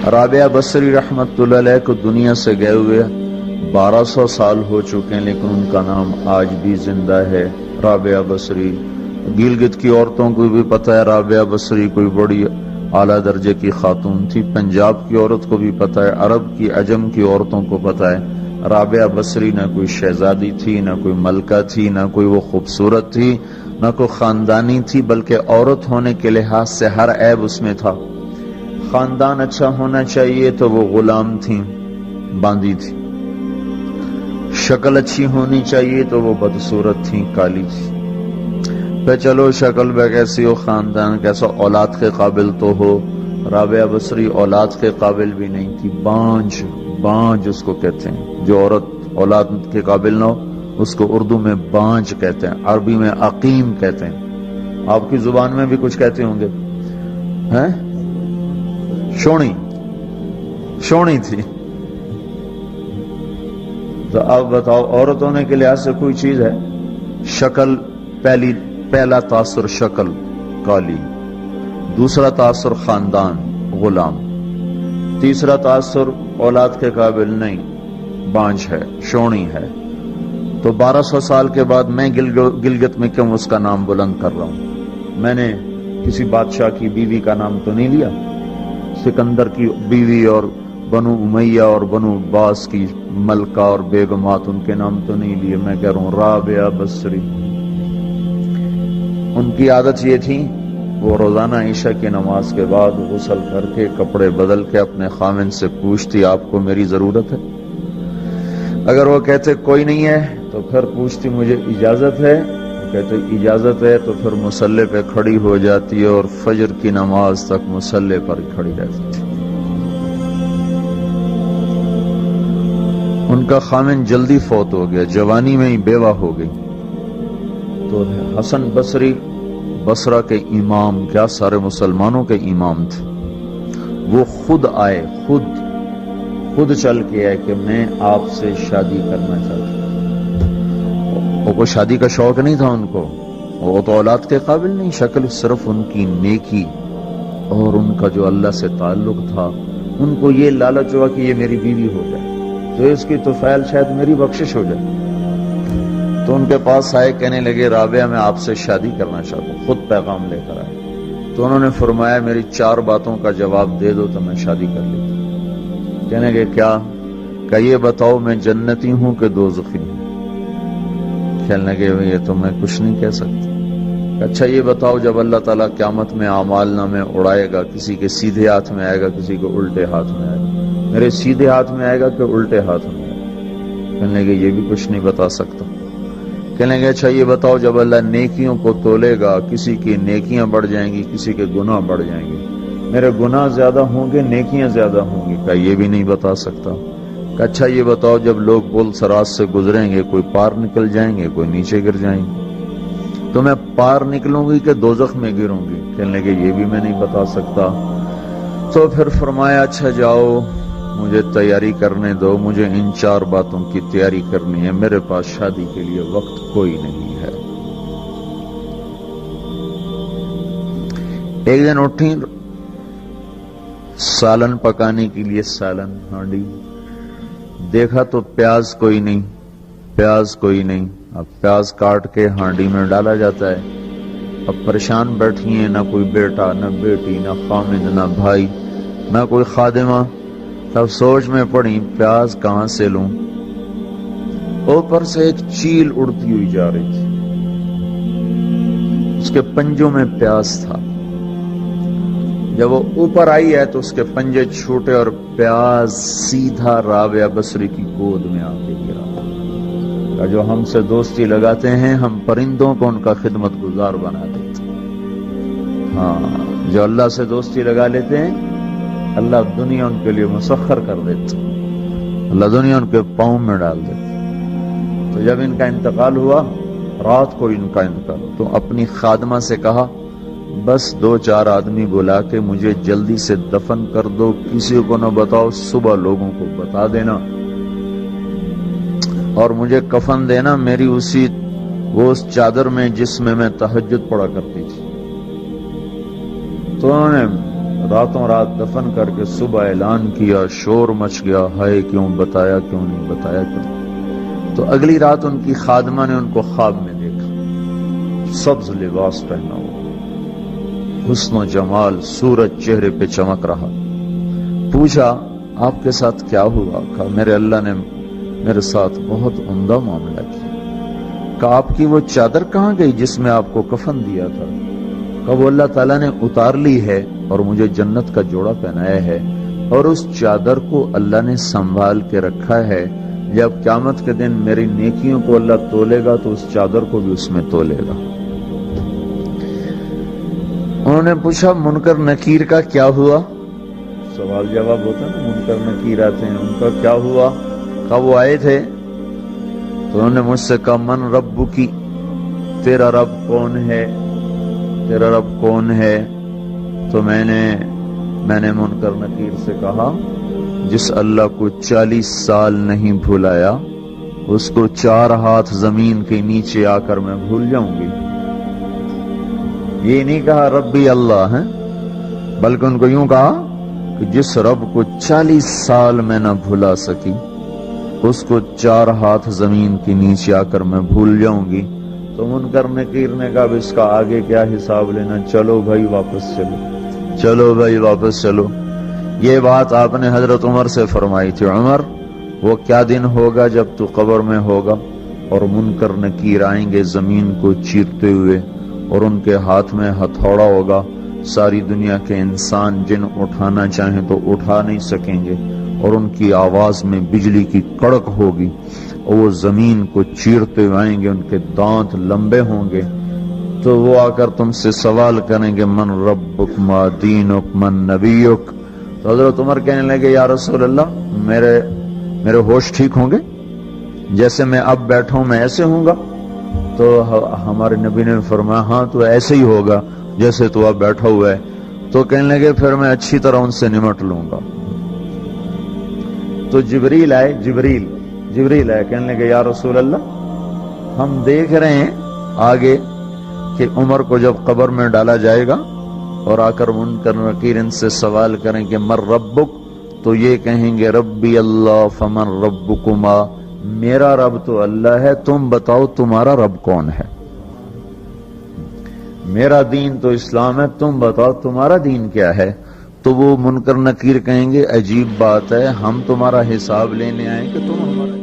رابعہ بصری رحمت اللہ علیہ کو دنیا سے گئے ہوئے 1200 سال ہو چکے ہیں، لیکن ان کا نام آج بھی زندہ ہے، رابعہ بصری۔ گلگت کی عورتوں کو بھی پتہ ہے رابعہ بصری کوئی بڑی اعلیٰ درجے کی خاتون تھی، پنجاب کی عورت کو بھی پتہ ہے، عرب کی عجم کی عورتوں کو پتہ ہے رابعہ بصری نہ کوئی شہزادی تھی، نہ کوئی ملکہ تھی، نہ کوئی وہ خوبصورت تھی، نہ کوئی خاندانی تھی، بلکہ عورت ہونے کے لحاظ سے ہر عیب اس میں تھا۔ خاندان اچھا ہونا چاہیے تو وہ غلام تھیں، باندی تھی، شکل اچھی ہونی چاہیے تو وہ بدصورت تھیں، کالی تھی۔ پہ چلو شکل بے کیسی ہو، خاندان کیسا، اولاد کے قابل تو ہو، رابعہ بصری اولاد کے قابل بھی نہیں تھی، بانج اس کو کہتے ہیں، جو عورت اولاد کے قابل نہ ہو اس کو اردو میں بانج کہتے ہیں، عربی میں عقیم کہتے ہیں، آپ کی زبان میں بھی کچھ کہتے ہوں گے، ہیں؟ شونی تھی۔ تو اب بتاؤ عورت ہونے کے لحاظ سے کوئی چیز ہے؟ شکل، پہلا تاثر شکل کالی، دوسرا تاثر خاندان غلام، تیسرا تاثر اولاد کے قابل نہیں، بانج ہے، شونی ہے۔ تو 1200 سال کے بعد میں گلگت میں کیوں اس کا نام بلند کر رہا ہوں؟ میں نے کسی بادشاہ کی بیوی کا نام تو نہیں لیا، سکندر کی بیوی اور بنو امیہ اور بنو عباس کی ملکہ اور بیگمات ان کے نام تو نہیں لیے، میں کہہ رہا ہوں رابعہ بصری۔ ان کی عادت یہ تھی وہ روزانہ عشاء کی نماز کے بعد غسل کر کے کپڑے بدل کے اپنے خامن سے پوچھتی آپ کو میری ضرورت ہے؟ اگر وہ کہتے کوئی نہیں ہے تو پھر پوچھتی مجھے اجازت ہے؟ وہ کہتے اجازت ہے تو پھر مصلی پہ کھڑی ہو جاتی ہے اور فجر کی نماز تک مصلی پر کھڑی رہتی تھی۔ ان کا خامن جلدی فوت ہو گیا، جوانی میں ہی بیوہ ہو گئی، تو حسن بصری بصرہ کے امام، کیا سارے مسلمانوں کے امام تھے، وہ خود آئے، خود چل کے آئے کہ میں آپ سے شادی کرنا چاہتا ہوں۔ وہ کوئی شادی کا شوق نہیں تھا ان کو، وہ تو اولاد کے قابل نہیں، شکل صرف ان کی نیکی اور ان کا جو اللہ سے تعلق تھا، ان کو یہ لالچ ہوا کہ یہ میری بیوی ہو جائے تو اس کی طفیل شاید میری بخشش ہو جائے۔ تو ان کے پاس آئے، کہنے لگے رابعہ میں آپ سے شادی کرنا چاہتا ہوں، خود پیغام لے کر آئے۔ تو انہوں نے فرمایا میری 4 باتوں کا جواب دے دو تو میں شادی کر لیتا ہوں۔ کہنے لگے کیا؟ کہ یہ بتاؤ میں جنتی ہوں کہ دوزخی ہوں؟ کہنے لگے یہ تو میں کچھ نہیں کہہ سکتا۔ اچھا یہ بتاؤ جب اللہ تعالیٰ قیامت میں اعمال نامے اڑائے گا، کسی کے سیدھے ہاتھ میں آئے گا، کسی کو الٹے ہاتھ میں آئے گا، میرے سیدھے ہاتھ میں آئے گا کہ الٹے ہاتھ میں آئے گا؟ کہنے لگے یہ بھی کچھ نہیں بتا سکتا۔ کہنے لگے اچھا یہ بتاؤ جب اللہ نیکیوں کو تولے گا، کسی کی نیکیاں بڑھ جائیں گی، کسی کے گناہ بڑھ جائیں گے، میرے گناہ زیادہ ہوں گے نیکیاں زیادہ ہوں گی؟ کہ یہ بھی نہیں بتا سکتا۔ کہ اچھا یہ بتاؤ جب لوگ پل صراط سے گزریں گے، کوئی پار نکل جائیں گے، کوئی نیچے گر جائیں گے، تو میں پار نکلوں گی کہ دوزخ میں گروں گی؟ کہنے لگے یہ بھی میں نہیں بتا سکتا۔ تو پھر فرمایا اچھا جاؤ مجھے تیاری کرنے دو، مجھے ان 4 باتوں کی تیاری کرنی ہے، میرے پاس شادی کے لیے وقت کوئی نہیں ہے۔ ایک دن اٹھی، سالن پکانے کے لیے سالن ہانڈی، دیکھا تو پیاز کوئی نہیں، اب پیاز کاٹ کے ہانڈی میں ڈالا جاتا ہے۔ اب پریشان بیٹھی ہیں، نہ کوئی بیٹا، نہ بیٹی، نہ خامد، نہ بھائی، نہ کوئی خادمہ۔ تب سوچ میں پڑی پیاز کہاں سے لوں؟ اوپر سے ایک چیل اڑتی ہوئی جا رہی تھی، اس کے پنجوں میں پیاز تھا۔ جب وہ اوپر آئی ہے تو اس کے پنجے چھوٹے اور پیاز سیدھا رابعہ بصری کی گود میں آ کے گرا۔ جو ہم سے دوستی لگاتے ہیں ہم پرندوں کو ان کا خدمت گزار بنا دیتے ہیں، ہاں جو اللہ سے دوستی لگا لیتے ہیں اللہ دنیا ان کے لیے مسخر کر دیتا، اللہ دنیا ان کے پاؤں میں ڈال دیتا۔ تو جب ان کا انتقال ہوا، رات کو ان کا انتقال ہوا، تو اپنی خادمہ سے کہا بس 2-4 آدمی بلا کے مجھے جلدی سے دفن کر دو، کسی کو نہ بتاؤ، صبح لوگوں کو بتا دینا، اور مجھے کفن دینا میری وہ اس چادر میں جس میں میں تہجد پڑھا کرتی تھی۔ تو انہوں نے راتوں رات دفن کر کے صبح اعلان کیا، شور مچ گیا، ہائے کیوں بتایا، کیوں نہیں بتایا، کیوں؟ تو اگلی رات ان کی خادمہ نے ان کو خواب میں دیکھا، سبز لباس پہنا ہوا، حسن و جمال، سورج چہرے پہ چمک رہا۔ پوچھا آپ کے ساتھ کیا ہوا؟ کہا میرے اللہ نے میرے ساتھ بہت عمدہ معاملہ کیا۔ کہا آپ کی وہ چادر کہاں گئی جس میں آپ کو کفن دیا تھا؟ کہا وہ اللہ تعالیٰ نے اتار لی ہے اور مجھے جنت کا جوڑا پہنایا ہے، اور اس چادر کو اللہ نے سنبھال کے رکھا ہے، جب قیامت کے دن میری نیکیوں کو اللہ تولے گا تو اس چادر کو بھی اس میں تولے گا۔ انہوں نے پوچھا منکر نکیر کا کیا ہوا؟ سوال جواب ہوتا ہے نا، منکر نکیر آتے ہیں، ان کا کیا ہوا؟ کہا وہ آئے تھے تو انہوں نے مجھ سے کہا من رب کی، تیرا رب کون ہے، تیرا رب کون ہے؟ تو میں نے منکر نکیر سے کہا جس اللہ کو 40 سال نہیں بھلایا اس کو 4 ہاتھ زمین کے نیچے آ کر میں بھول جاؤں گی۔ یہ نہیں کہا ربی اللہ ہے، بلکہ ان کو یوں کہا کہ جس رب کو 40 سال میں نہ بھلا سکی اس کو 4 ہاتھ زمین کے نیچے آ کر میں بھول جاؤں گی۔ تو منکر نکیر نے کہا اس کا آگے کیا حساب لینا، چلو بھائی واپس چلو، چلو بھائی واپس چلو۔ یہ بات آپ نے حضرت عمر سے فرمائی تھی، عمر وہ کیا دن ہوگا جب تو قبر میں ہوگا اور منکر نکیر آئیں گے زمین کو چیرتے ہوئے، اور ان کے ہاتھ میں ہتھوڑا ہوگا، ساری دنیا کے انسان جن اٹھانا چاہیں تو اٹھا نہیں سکیں گے، اور ان کی آواز میں بجلی کی کڑک ہوگی، اور وہ زمین کو چیرتے ہوئے آئیں گے، ان کے دانت لمبے ہوں گے، تو وہ آ کر تم سے سوال کریں گے من ربک ما دینک من نبیک۔ تو حضرت عمر کہنے لگے یا رسول اللہ میرے ہوش ٹھیک ہوں گے؟ جیسے میں اب بیٹھا ہوں میں ایسے ہوں گا؟ تو ہمارے نبی نے فرمایا ہاں تو ایسے ہی ہوگا جیسے تو اب بیٹھا ہوا ہے۔ تو کہنے لگے پھر میں اچھی طرح ان سے نمٹ لوں گا۔ تو جبریل آئے، جبریل آئے، کہنے لگے یا رسول اللہ ہم دیکھ رہے ہیں آگے کہ عمر کو جب قبر میں ڈالا جائے گا اور آ کر منکر نکیر ان سے سوال کریں کہ مر ربک، تو یہ کہیں گے ربی اللہ فمن ربکما، میرا رب تو اللہ ہے، تم بتاؤ تمہارا رب کون ہے؟ میرا دین تو اسلام ہے، تم بتاؤ تمہارا دین کیا ہے؟ تو وہ منکر نکیر کہیں گے عجیب بات ہے، ہم تمہارا حساب لینے آئے کہ تم ہمارا